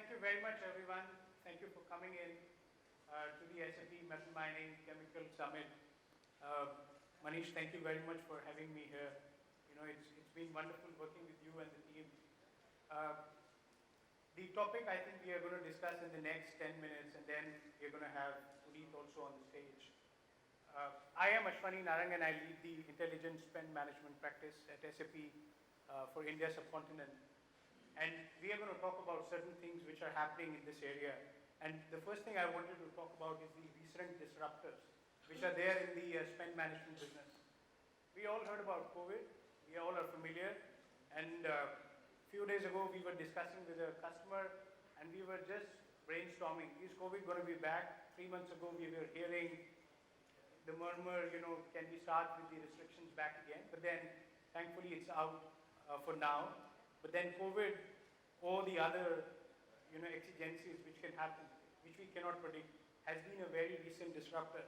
thank you very much, everyone. Thank you for coming in to the SAP Metal Mining Chemical Summit. Manish, thank you very much for having me here. You know, it's been wonderful working with you and the team. The topic I think we are going to discuss in the next 10 minutes, and then we're going to have Puneet also on the stage. I am Ashwani Narang, and I lead the Intelligent Spend Management practice at SAP for India subcontinent. And we are going to talk about certain things which are happening in this area. And the first thing I wanted to talk about is the recent disruptors which are there in the spend management business. We all heard about COVID. We all are familiar. And a few days ago, we were discussing with a customer, and we were just brainstorming, is COVID going to be back? 3 months ago, we were hearing the murmur, can we start with the restrictions back again? But then, thankfully, it's out for now. But then COVID or the other, exigencies which can happen, which we cannot predict, has been a very recent disruptor.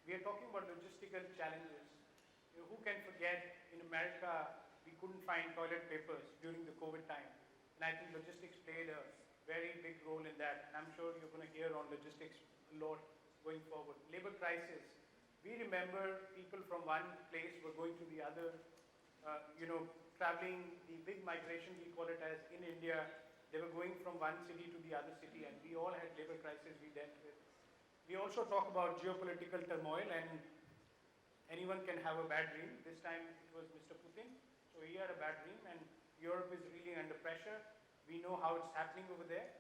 We are talking about logistical challenges. Who can forget in America, we couldn't find toilet papers during the COVID time. And I think logistics played a very big role in that. And I'm sure you're going to hear on logistics a lot going forward. Labor crisis. We remember people from one place were going to the other, traveling, the big migration, we call it as in India, they were going from one city to the other city, and we all had labor crisis we dealt with. We also talk about geopolitical turmoil, and anyone can have a bad dream. This time it was Mr. Putin, so he had a bad dream, and Europe is really under pressure. We know how it's happening over there,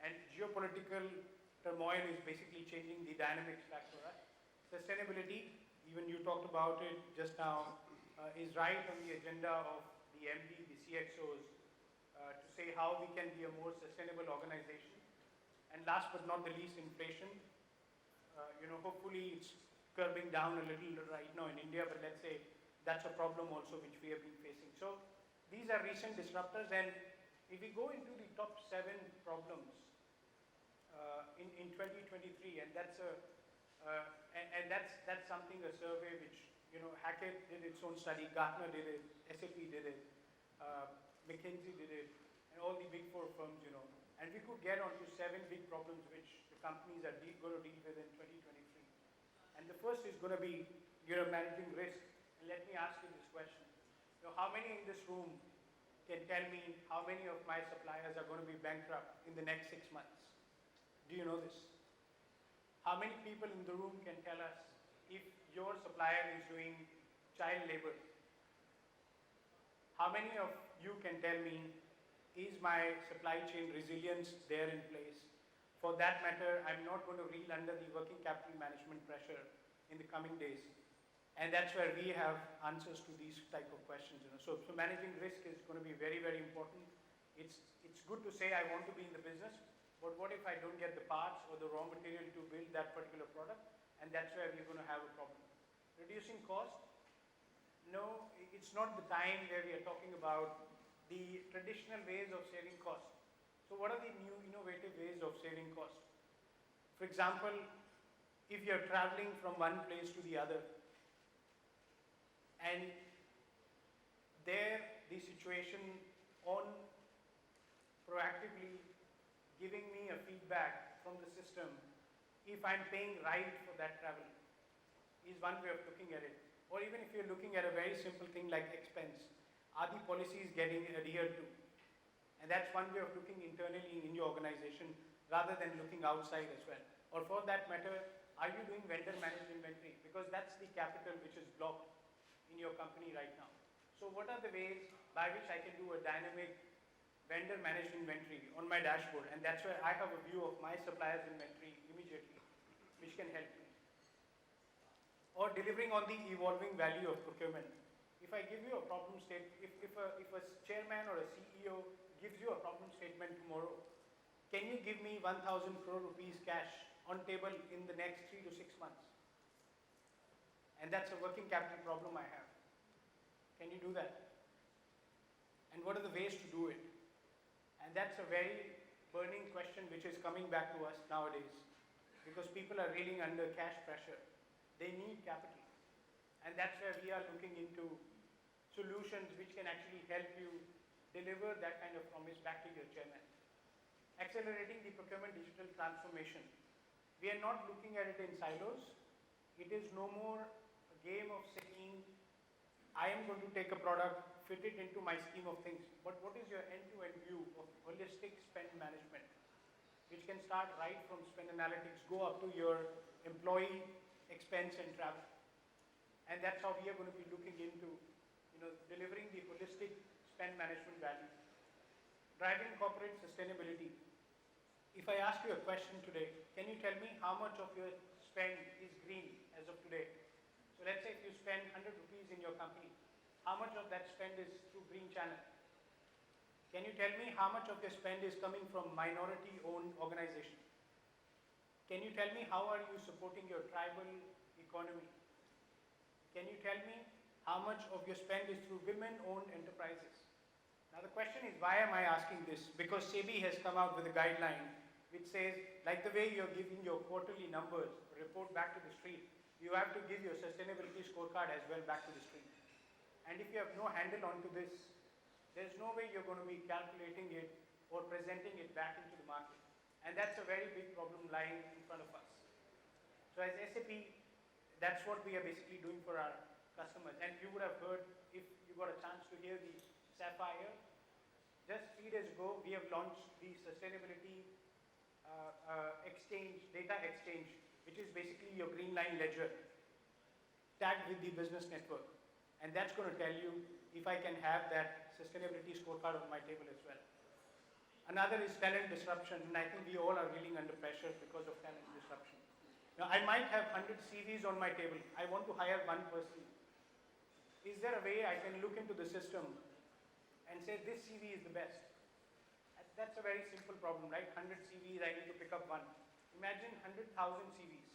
and geopolitical turmoil is basically changing the dynamics back for us. Sustainability, even you talked about it just now, is right on the agenda of the MD, the CXOs, to say how we can be a more sustainable organization. And last but not the least, inflation. Hopefully it's curbing down a little right now in India, but let's say that's a problem also which we have been facing. So these are recent disruptors, and if we go into the top 7 problems in 2023, and that's that's something, a survey which Hackett did its own study, Gartner did it, SAP did it, McKinsey did it, and all the big 4 firms, And we could get onto 7 big problems which the companies are going to deal with in 2023. And the first is going to be managing risk. And let me ask you this question. How many in this room can tell me how many of my suppliers are going to be bankrupt in the next 6 months? Do you know this? How many people in the room can tell us if your supplier is doing child labor? How many of you can tell me, is my supply chain resilience there in place? For that matter, I'm not going to reel under the working capital management pressure in the coming days. And that's where we have answers to these type of questions. So managing risk is going to be very, very important. It's good to say I want to be in the business, but what if I don't get the parts or the raw material to build that particular product? And that's where we're going to have a problem. Reducing cost? No, it's not the time where we are talking about the traditional ways of saving cost. So what are the new innovative ways of saving cost? For example, if you're traveling from one place to the other, and there the situation on proactively giving me a feedback from the system, if I'm paying right for that travel, is one way of looking at it. Or even if you're looking at a very simple thing like expense, are the policies getting adhered to? And that's one way of looking internally in your organization rather than looking outside as well. Or for that matter, are you doing vendor managed inventory? Because that's the capital which is blocked in your company right now. So what are the ways by which I can do a dynamic vendor managed inventory on my dashboard? And that's where I have a view of my supplier's inventory immediately, which can help me. Or delivering on the evolving value of procurement. If I give you a problem statement, if a chairman or a CEO gives you a problem statement tomorrow, can you give me 1,000 crore rupees cash on table in the next 3 to 6 months? And that's a working capital problem I have. Can you do that? And what are the ways to do it? And that's a very burning question which is coming back to us nowadays, because people are reeling under cash pressure. They need capital. And that's where we are looking into solutions which can actually help you deliver that kind of promise back to your chairman. accelerating the procurement digital transformation. We are not looking at it in silos. It is no more a game of saying, I am going to take a product, fit it into my scheme of things. But what is your end-to-end view of holistic spend management, which can start right from spend analytics, go up to your employee expense and travel. And that's how we are going to be looking into, delivering the holistic spend management value. Driving corporate sustainability. If I ask you a question today, can you tell me how much of your spend is green as of today? So let's say if you spend 100 rupees in your company, how much of that spend is through green channel? Can you tell me how much of your spend is coming from minority-owned organization? Can you tell me how are you supporting your tribal economy? Can you tell me how much of your spend is through women-owned enterprises? Now the question is, why am I asking this? Because SEBI has come out with a guideline which says, like the way you're giving your quarterly numbers, report back to the street, you have to give your sustainability scorecard as well back to the street. And if you have no handle onto this, there's no way you're going to be calculating it or presenting it back into the market. And that's a very big problem lying in front of us. So as SAP, that's what we are basically doing for our customers. And you would have heard, if you got a chance to hear the Sapphire, just 3 days ago, we have launched the sustainability exchange, data exchange, which is basically your green line ledger tagged with the business network. And that's going to tell you if I can have that sustainability scorecard on my table as well. Another is talent disruption, and I think we all are reeling under pressure because of talent disruption. Now, I might have 100 CVs on my table. I want to hire one person. Is there a way I can look into the system and say this CV is the best? That's a very simple problem, right? 100 CVs, I need to pick up one. Imagine 100,000 CVs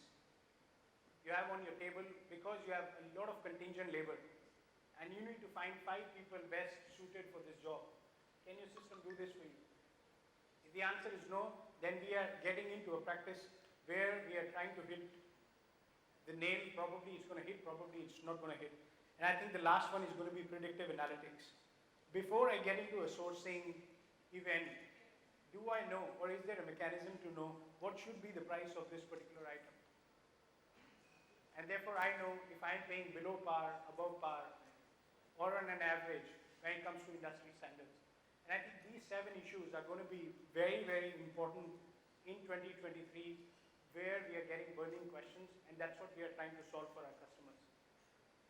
you have on your table because you have a lot of contingent labor and you need to find 5 people best suited for this job. Can your system do this for you? If the answer is no, then we are getting into a practice where we are trying to hit the nail. Probably it's going to hit, probably it's not going to hit. And I think the last one is going to be predictive analytics. Before I get into a sourcing event, do I know, or is there a mechanism to know what should be the price of this particular item? And therefore I know if I'm paying below par, above par, or on an average when it comes to industry standards. And I think these 7 issues are going to be very, very important in 2023, where we are getting burning questions, and that's what we are trying to solve for our customers.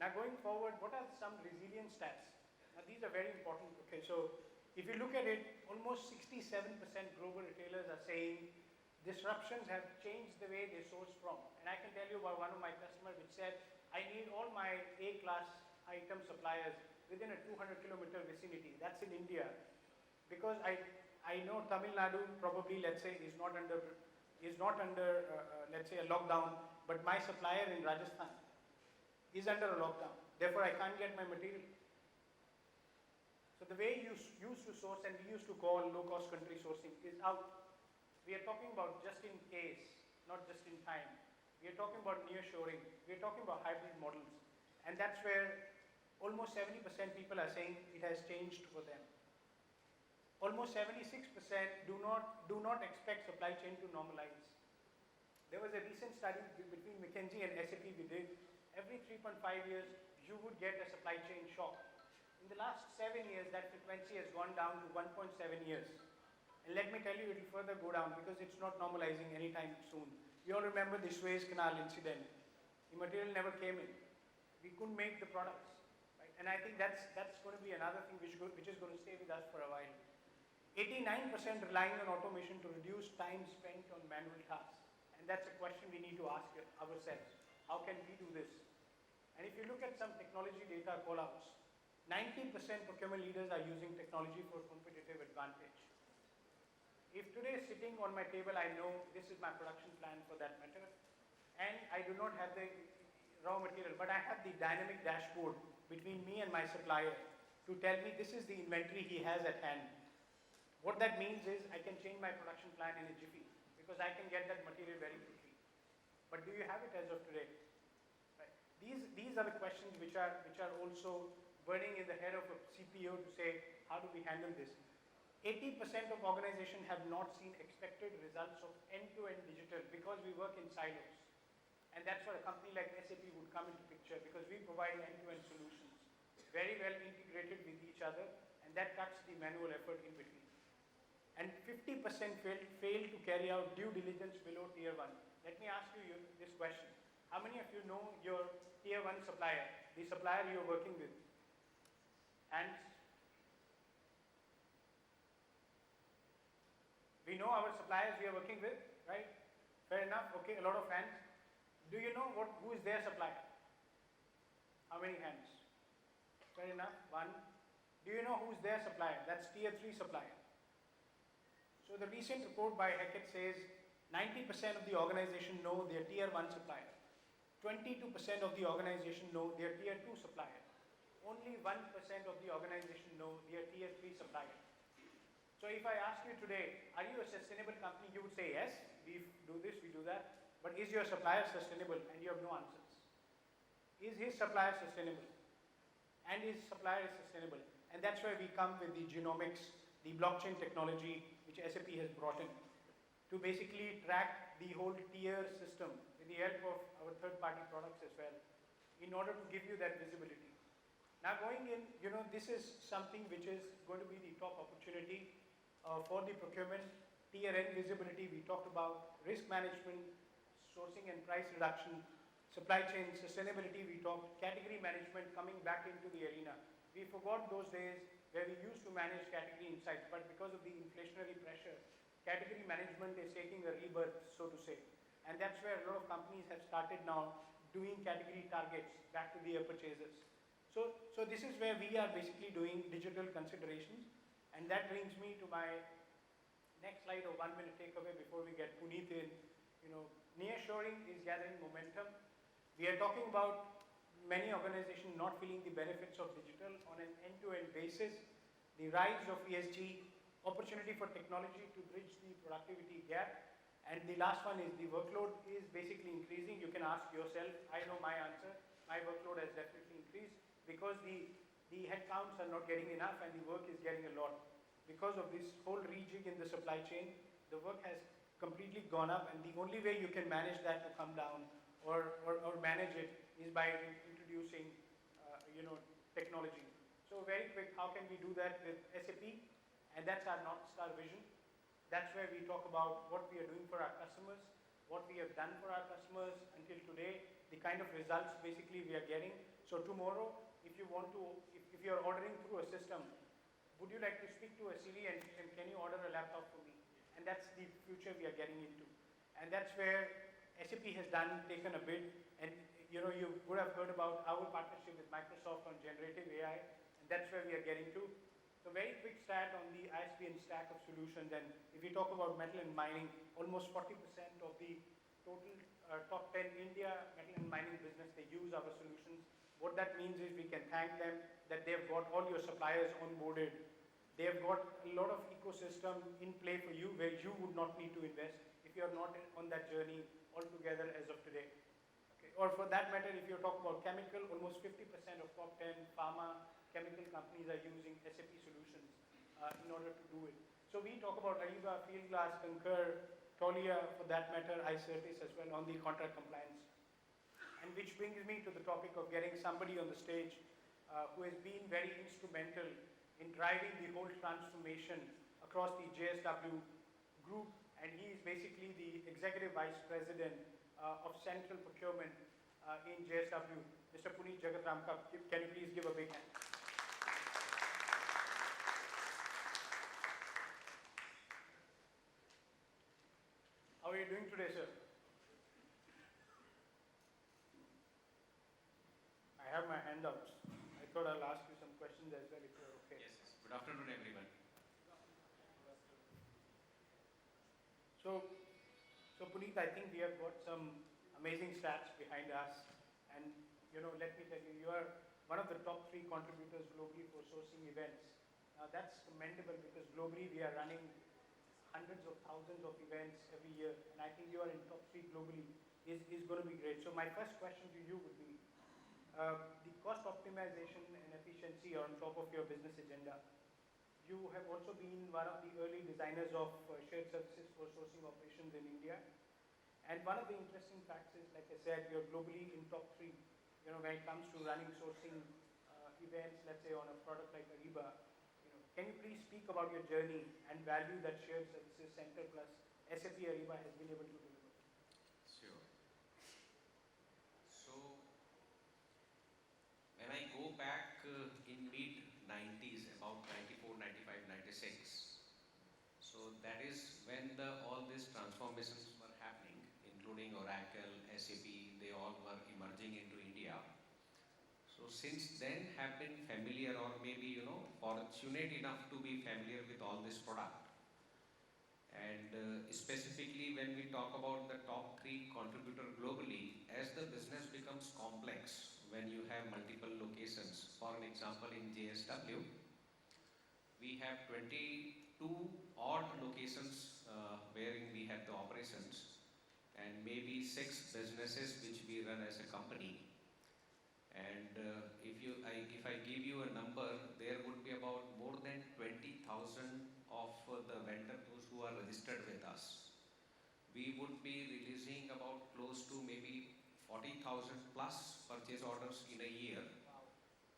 Now going forward, what are some resilience stats? Now these are very important. Okay, so if you look at it, almost 67% global retailers are saying disruptions have changed the way they source from. And I can tell you about one of my customers which said, I need all my A-class item suppliers within a 200-kilometer vicinity. That's in India. Because I know Tamil Nadu probably, let's say, is not under let's say, a lockdown, but my supplier in Rajasthan is under a lockdown. Therefore, I can't get my material. So the way you used to source, and we used to call low-cost country sourcing, is out. We are talking about just in case, not just in time. We are talking about nearshoring. We are talking about hybrid models. And that's where almost 70% people are saying it has changed for them. Almost 76% do not expect supply chain to normalize. There was a recent study between McKinsey and SAP we did. Every 3.5 years, you would get a supply chain shock. In the last 7 years, that frequency has gone down to 1.7 years. And let me tell you, it will further go down because it's not normalizing anytime soon. You all remember the Suez Canal incident. The material never came in. We couldn't make the products. Right? And I think that's going to be another thing which is going to stay with us for a while. 89% relying on automation to reduce time spent on manual tasks. And that's a question we need to ask ourselves. How can we do this? And if you look at some technology data callouts, 90% procurement leaders are using technology for competitive advantage. If today sitting on my table, I know this is my production plan for that matter, and I do not have the raw material, but I have the dynamic dashboard between me and my supplier to tell me this is the inventory he has at hand. What that means is I can change my production plan in a jiffy because I can get that material very quickly. But do you have it as of today? Right. These are the questions which are also burning in the head of a CPO to say, how do we handle this? 80% of organizations have not seen expected results of end-to-end digital because we work in silos. And that's where a company like SAP would come into picture, because we provide end-to-end solutions, very well integrated with each other, and that cuts the manual effort in between. And 50% fail to carry out due diligence below tier 1. Let me ask you this question. How many of you know your tier 1 supplier, the supplier you're working with? And we know our suppliers we are working with, right? Fair enough, okay, a lot of hands. Do you know who is their supplier? How many hands? Fair enough, one. Do you know who's their supplier? That's tier 3 supplier. So the recent report by Hackett says 90% of the organization know their tier 1 supplier. 22% of the organization know their tier 2 supplier. Only 1% of the organization know their tier 3 supplier. So if I ask you today, are you a sustainable company? You would say yes, we do this, we do that. But is your supplier sustainable? And you have no answers. Is his supplier sustainable? And his supplier is sustainable. And that's where we come with the genomics, the blockchain technology, which SAP has brought in, to basically track the whole tier system with the help of our third-party products as well, in order to give you that visibility. Now going in, this is something which is going to be the top opportunity for the procurement. Tier N visibility, we talked about risk management, sourcing and price reduction, supply chain sustainability, we talked category management coming back into the arena. We forgot those days where we used to manage category insights, but because of the inflationary pressure, category management is taking a rebirth, so to say. And that's where a lot of companies have started now doing category targets back to their purchasers. So this is where we are basically doing digital considerations. And that brings me to my next slide of 1 minute takeaway before we get Puneet in. Nearshoring is gathering momentum. We are talking about many organizations not feeling the benefits of digital on an end-to-end basis. The rise of ESG, opportunity for technology to bridge the productivity gap. And the last one is the workload is basically increasing. You can ask yourself, I know my answer. My workload has definitely increased because the headcounts are not getting enough and the work is getting a lot. Because of this whole rejig in the supply chain, the work has completely gone up, and the only way you can manage that to come down or manage it is by introducing technology. So very quick, how can we do that with SAP? And that's our North Star vision. That's where we talk about what we are doing for our customers, what we have done for our customers until today, the kind of results basically we are getting. So tomorrow, if you are ordering through a system, would you like to speak to a Siri and can you order a laptop for me? And that's the future we are getting into. And that's where SAP has taken a bid, and you would have heard about our partnership with Microsoft on generative AI, and that's where we are getting to. So very quick stat on the ISBN stack of solutions, and if we talk about metal and mining, almost 40% of the total top 10 India metal and mining business, they use our solutions. What that means is we can thank them that they've got all your suppliers onboarded. They've got a lot of ecosystem in play for you where you would not need to invest if you're not on that journey altogether as of today. Okay. Or for that matter, if you talk about chemical, almost 50% of top 10 pharma chemical companies are using SAP solutions in order to do it. So we talk about Ariba, Fieldglass, Concur, Tolia, for that matter, iCertis as well on the contract compliance. And which brings me to the topic of getting somebody on the stage who has been very instrumental in driving the whole transformation across the JSW group, and he is basically the Executive Vice President of Central Procurement in JSW, Mr. Puneet Jagatramka. Can you please give a big hand? How are you doing today, sir? I have my hand up. I thought I'll ask you some questions as well if you're okay. Yes. Good afternoon, everyone. So Puneet, I think we have got some amazing stats behind us, and let me tell you, you are one of the top 3 contributors globally for sourcing events. Now that's commendable because globally we are running hundreds of thousands of events every year, and I think you are in top 3 globally is going to be great. So my first question to you would be, the cost optimization and efficiency are on top of your business agenda. you have also been one of the early designers of shared services for sourcing operations in India. And one of the interesting facts is, like I said, you're globally in top 3. When it comes to running sourcing events, let's say on a product like Ariba, can you please speak about your journey and value that shared services center plus SAP Ariba has been able to deliver? Sure. So, when I go back in mid 90s, about 94, 95, 96, so that is when all these transformations were happening, including Oracle, SAP, they all were emerging into India. So since then have been familiar, or maybe fortunate enough to be familiar with all this product. And specifically when we talk about the top 3 contributor globally, as the business becomes complex, when you have multiple locations, for an example in JSW, we have 22 odd locations wherein we have the operations, and maybe 6 businesses which we run as a company. And if I give you a number, there would be about more than 20,000 of the vendors who are registered with us. We would be releasing about close to maybe 40,000 plus purchase orders in a year,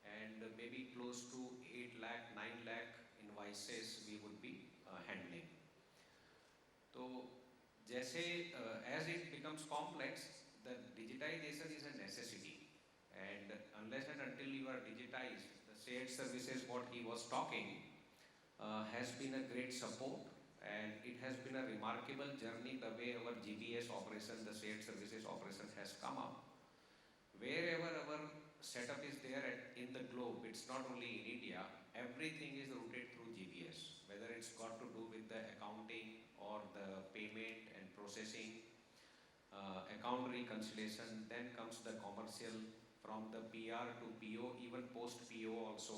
and maybe close to 8 lakh, 9 lakh invoices we would be handling. So, as it becomes complex, the digitization is a necessity. And unless and until you are digitized, the shared services, what he was talking, has been a great support, and it has been a remarkable journey the way our GBS operation, the shared services operation has come up. Wherever our setup is there in the globe, it's not only in India, everything is routed through GBS, whether it's got to do with the accounting or the payment and processing, account reconciliation, then comes the commercial, from the PR to PO, even post PO also,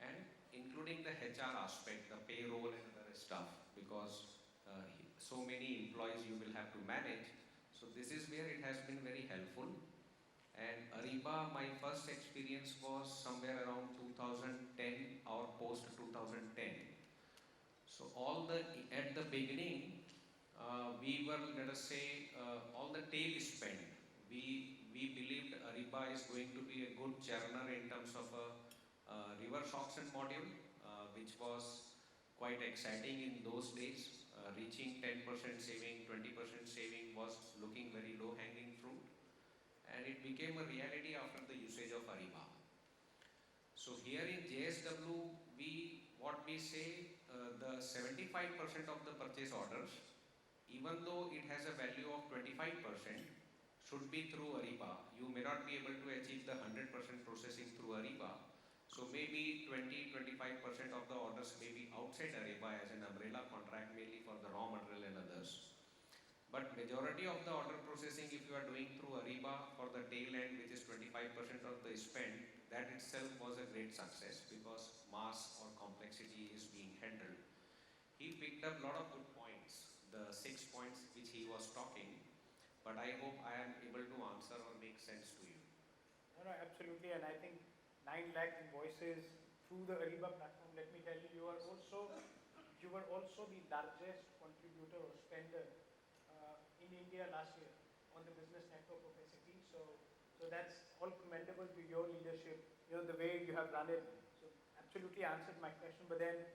and including the HR aspect, the payroll and other stuff, because so many employees you will have to manage. So this is where it has been very helpful. And Ariba, my first experience was somewhere around 2010 or post 2010. So at the beginning, we were, let us say, all the tail spend. We believed Ariba is going to be a good churner in terms of a reverse auction module, which was quite exciting in those days. Reaching 10% saving, 20% saving was looking very low hanging fruit. And it became a reality after the usage of Ariba. So here in JSW, what we say, the 75% of the purchase orders, even though it has a value of 25%, should be through Ariba. You may not be able to achieve the 100% processing through Ariba. So maybe 20-25% of the orders may be outside Ariba as an umbrella contract, mainly for the raw material and others. But majority of the order processing, if you are doing through Ariba for the tail end, which is 25% of the spend, that itself was a great success because mass or complexity is being handled. He picked up a lot of good points, the 6 points which he was talking, but I hope I am able to answer or make sense to you. No, absolutely, and I think 9 lakh invoices through the Ariba platform. Let me tell you, you were also the largest contributor or spender in India last year on the business network of SAP. So that's all commendable to your leadership, the way you have run it. So absolutely answered my question. But then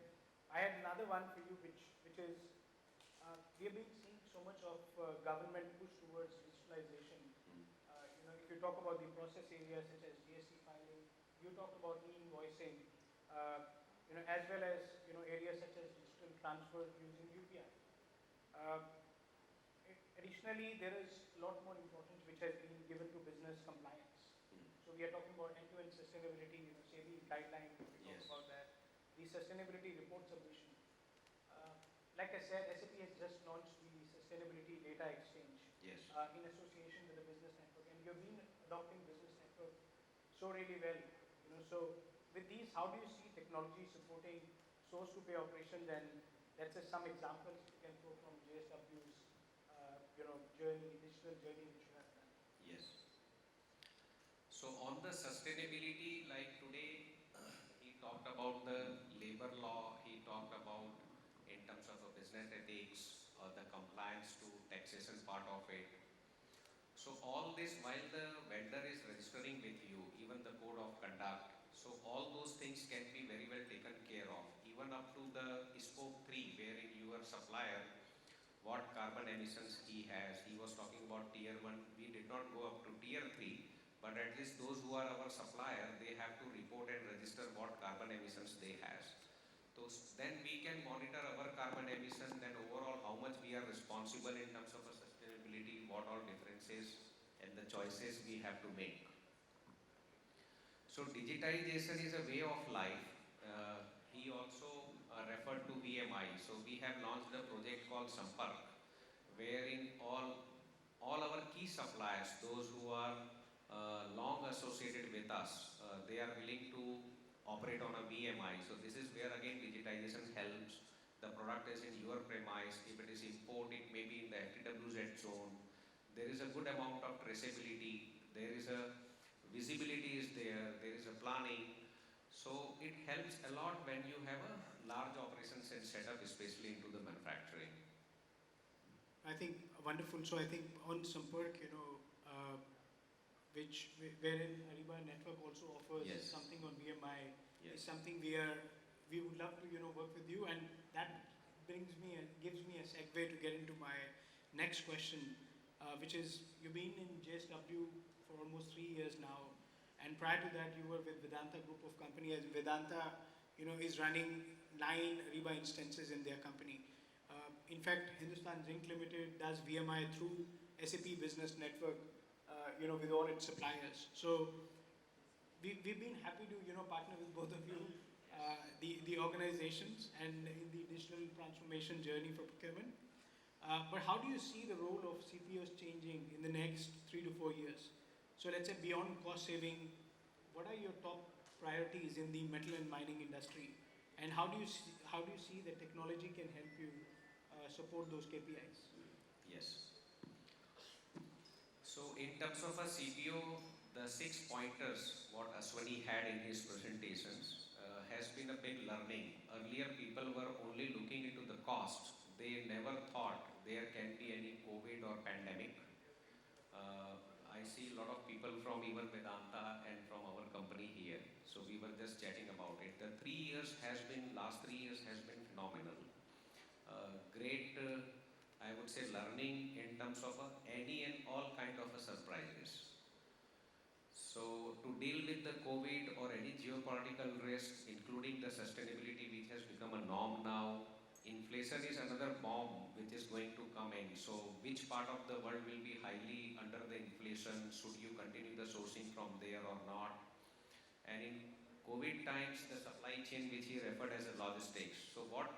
I had another one for you, which is, we have been seeing so much of government push towards digitalization. If you talk about the process areas such as GST filing, you talked about e-invoicing, as well as areas such as digital transfer using UPI. Additionally, there is a lot more importance which has been given to business compliance. So we are talking about end-to-end sustainability, SAP guideline, we talk about that. The sustainability report submission. Like I said, SAP has just launched the Sustainability Data Exchange in association with the Business Network, and you've been adopting Business Network so really well. So with these, how do you see technology supporting source-to-pay operations, and let's say some examples you can throw from JSW's digital journey which you have done? Yes. So on the sustainability, like today, he talked about the labor labor law, he talked about in terms of a business ethics or the compliance to taxation part of it. So all this while the vendor is registering with you, even the code of conduct, so all those things can be very well taken care of, even up to the scope 3, wherein your supplier, what carbon emissions he has. He was talking about tier 1, we did not go up to tier 3, but at least those who are our supplier, they have to report and register what carbon emissions they has. So then we can monitor our carbon emission, then overall how much we are responsible in terms of a sustainability, what all differences and the choices we have to make. So digitization is a way of life. He also referred to VMI. So we have launched a project called Sampark, wherein all our key suppliers, those who are long associated with us, they are willing to operate on a VMI. So this is where again digitization helps. The product is in your premise. If it is import, it may be in the FTWZ zone. There is a good amount of traceability. There is a visibility is there. There is a planning. So it helps a lot when you have a large operations and setup, especially into the manufacturing. I think wonderful. So I think on Sampark, wherein Ariba Network also offers Yes. something on VMI, Yes. is something we would love to work with you, and that gives me a segue to get into my next question, which is you've been in JSW for almost 3 years now, and prior to that you were with Vedanta Group of Company, as Vedanta is running 9 Ariba instances in their company. In fact, Hindustan Zinc Limited does VMI through SAP Business Network, with all its suppliers. So we've been happy to partner with both of you, the organizations, and in the digital transformation journey for procurement. But how do you see the role of CPOs changing in the next 3 to 4 years? So let's say beyond cost saving, what are your top priorities in the metal and mining industry, and how do you see that technology can help you support those KPIs? Yes. So in terms of a CPO, the 6 pointers what Ashwani had in his presentations has been a big learning. Earlier people were only looking into the cost. They never thought there can be any COVID or pandemic. I see a lot of people from even Vedanta and from our company here. So we were just chatting about it. The last 3 years has been phenomenal. Great, I would say, learning in terms of any and all kind of surprises. So to deal with the COVID or any geopolitical risk, including the sustainability which has become a norm now, inflation is another bomb which is going to come in. So which part of the world will be highly under the inflation? Should you continue the sourcing from there or not? And in COVID times, the supply chain which he referred as a logistics. So what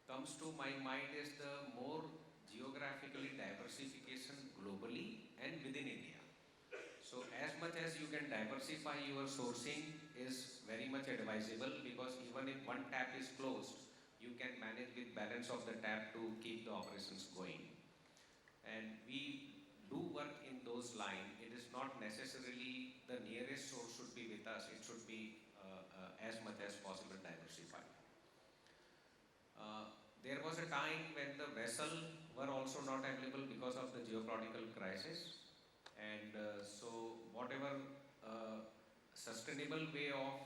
comes to my mind is the more geographically diversification globally and within India. So as much as you can diversify your sourcing is very much advisable, because even if one tap is closed, you can manage with balance of the tap to keep the operations going. And we do work in those lines. It is not necessarily the nearest source should be with us. It should be as much as possible diversified. There was a time when the vessels were also not available because of the geopolitical crisis, and so whatever sustainable way of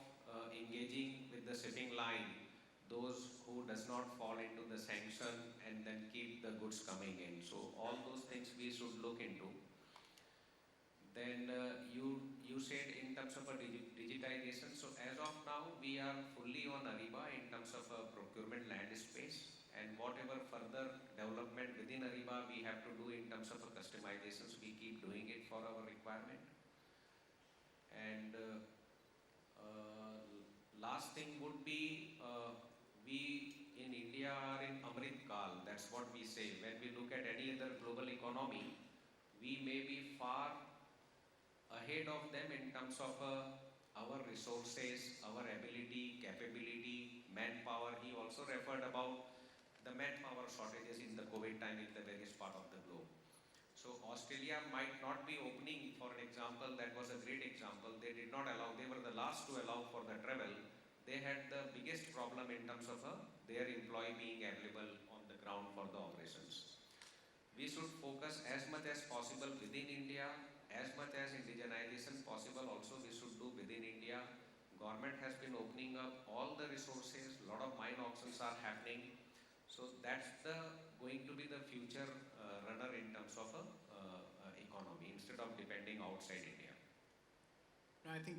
engaging with the shipping line, those who does not fall into the sanction and then keep the goods coming in. So all those things we should look into. Then you said in terms of a digitization. So as of now, we are fully on Ariba in terms of a procurement land space, and whatever further development within Ariba we have to do in terms of a customizations, we keep doing it for our requirement. And last thing would be we in India are in Amrit Kal. That's what we say. When we look at any other global economy, we may be far ahead of them in terms of our resources, our ability, capability, manpower. He also referred about the manpower shortages in the COVID time in the various part of the globe. So Australia might not be opening, for an example. That was a great example. They did not allow, they were the last to allow for the travel, they had the biggest problem in terms of their employee being available on the ground for the operations. We should focus as much as possible within India, as much as indigenization possible also we should do within India. Government has been opening up all the resources, lot of mine auctions are happening. So that's going to be the future runner in terms of economy instead of depending outside India. No, I think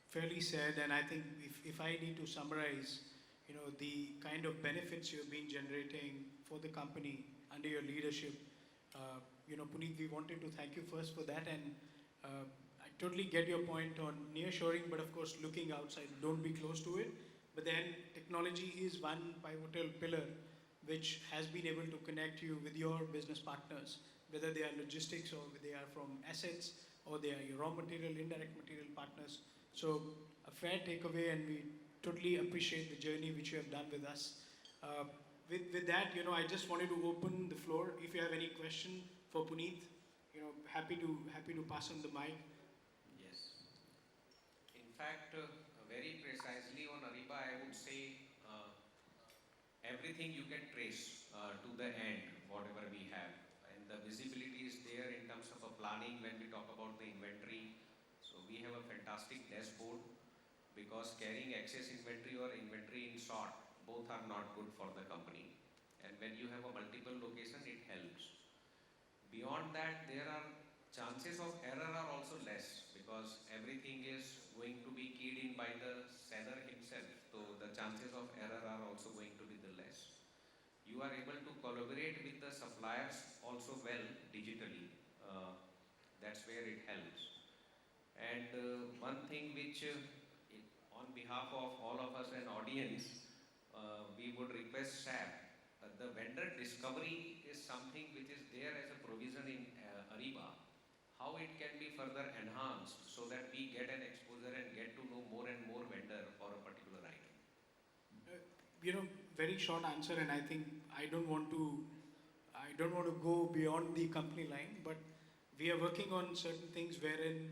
fairly said, and I think if I need to summarize, the kind of benefits you've been generating for the company under your leadership, Puneet, we wanted to thank you first for that, and I totally get your point on nearshoring, but of course looking outside, don't be close to it. But then technology is one pivotal pillar which has been able to connect you with your business partners, whether they are logistics or they are from assets or they are your raw material, indirect material partners. So a fair takeaway, and we totally appreciate the journey which you have done with us. Uh, with that, I just wanted to open the floor. If you have any question for Puneet, happy to pass on the mic. Yes. In fact, very precisely on Ariba, I would say everything you can trace to the end, whatever we have. And the visibility is there in terms of a planning when we talk about the inventory. So we have a fantastic dashboard because carrying excess inventory or inventory in short, both are not good for the company. And when you have a multiple location, it helps. Beyond that, there are chances of error are also less because everything is going to be keyed in by the seller himself. So the chances of error are also going to be the less. You are able to collaborate with the suppliers also well digitally. That's where it helps. And one thing which on behalf of all of us and audience, we would request SAP. The vendor discovery is something which is there as a provision in Ariba. How it can be further enhanced so that we get an exposure and get to know more and more vendor for a particular item. Very short answer, and I think I don't want to go beyond the company line, but we are working on certain things wherein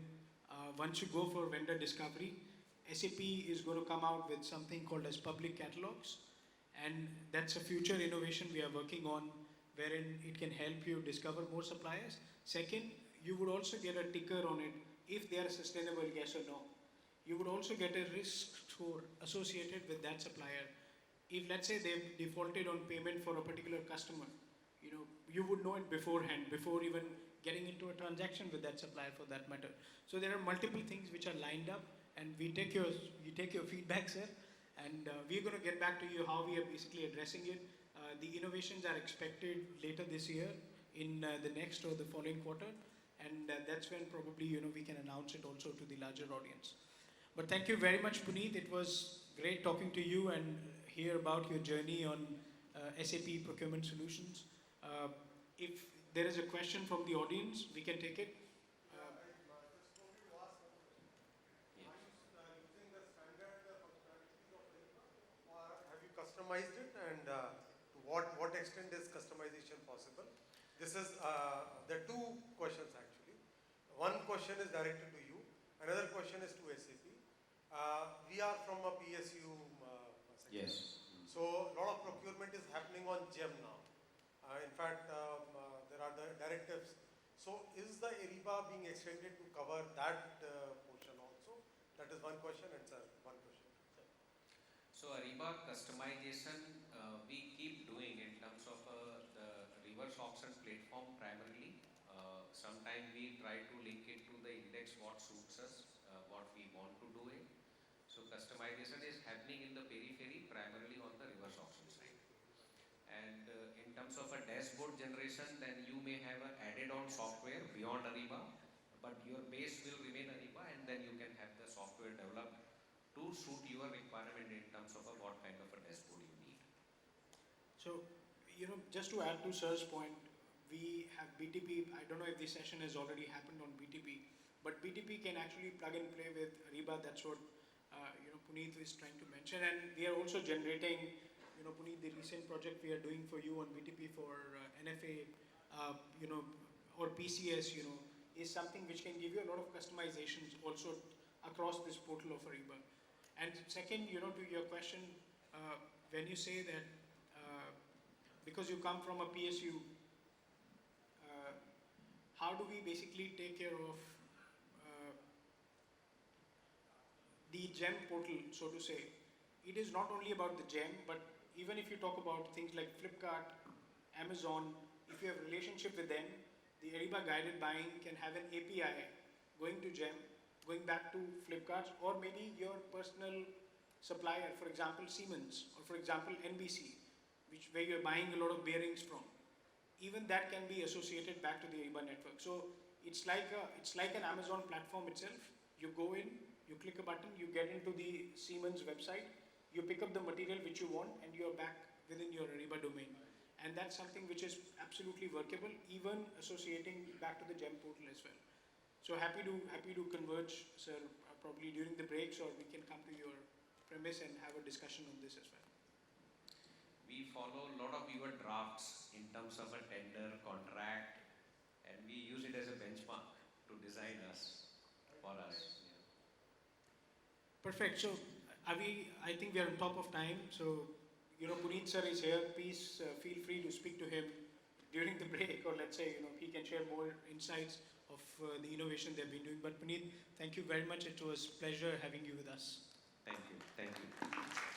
once you go for vendor discovery, SAP is going to come out with something called as public catalogs, and that's a future innovation we are working on wherein it can help you discover more suppliers. Second, you would also get a ticker on it if they are sustainable, yes or no. You would also get a risk score associated with that supplier. If let's say they've defaulted on payment for a particular customer, you would know it beforehand, before even getting into a transaction with that supplier for that matter. So there are multiple things which are lined up, and we take your feedback, sir, and we're going to get back to you how we are basically addressing it. The innovations are expected later this year in the next or the following quarter, and that's when probably we can announce it also to the larger audience. But thank you very much, Puneet. It was great talking to you and hear about your journey on SAP procurement solutions. If there is a question from the audience, we can take it. Customized it, and to what extent is customization possible? This is there are two questions actually. One question is directed to you. Another question is to SAP. We are from a PSU sector. Yes. So a lot of procurement is happening on GEM now. In fact, there are the directives. So is the Ariba being extended to cover that portion also? That is one question, and sir, one question. So Ariba customization we keep doing in terms of the reverse auction platform primarily. Sometimes we try to link it to the index what suits us, what we want to do it. So customization is happening in the periphery primarily on the reverse auction side. And in terms of a dashboard generation, then you may have an added on software beyond Ariba, but your base will remain Ariba, and then you can have the software developed to suit your requirement in terms of what kind of a dashboard you need. So, just to add to Sir's point, we have BTP. I don't know if this session has already happened on BTP, but BTP can actually plug and play with Ariba. That's what Puneet is trying to mention, and we are also generating. Puneet, the recent project we are doing for you on BTP for NFA, or PCS, is something which can give you a lot of customizations also across this portal of Ariba. And second, to your question, when you say that because you come from a PSU, how do we basically take care of the GEM portal, so to say? It is not only about the GEM, but even if you talk about things like Flipkart, Amazon, if you have a relationship with them, the Ariba guided buying can have an API going to GEM, going back to Flipkart, or maybe your personal supplier, for example, Siemens, or for example, NBC, where you're buying a lot of bearings from. Even that can be associated back to the Ariba network. So it's like an Amazon platform itself. You go in, you click a button, you get into the Siemens website, you pick up the material which you want, and you're back within your Ariba domain. And that's something which is absolutely workable, even associating back to the GEM portal as well. So happy to converge, sir, probably during the breaks, or we can come to your premise and have a discussion on this as well. We follow a lot of your drafts in terms of a tender, contract, and we use it as a benchmark to design for us. Yeah. Perfect. So, I think we are on top of time. So, Puneet sir is here. Please feel free to speak to him during the break, or let's say, he can share more insights of the innovation they've been doing. But Puneet, thank you very much. It was a pleasure having you with us. Thank you. Thank you.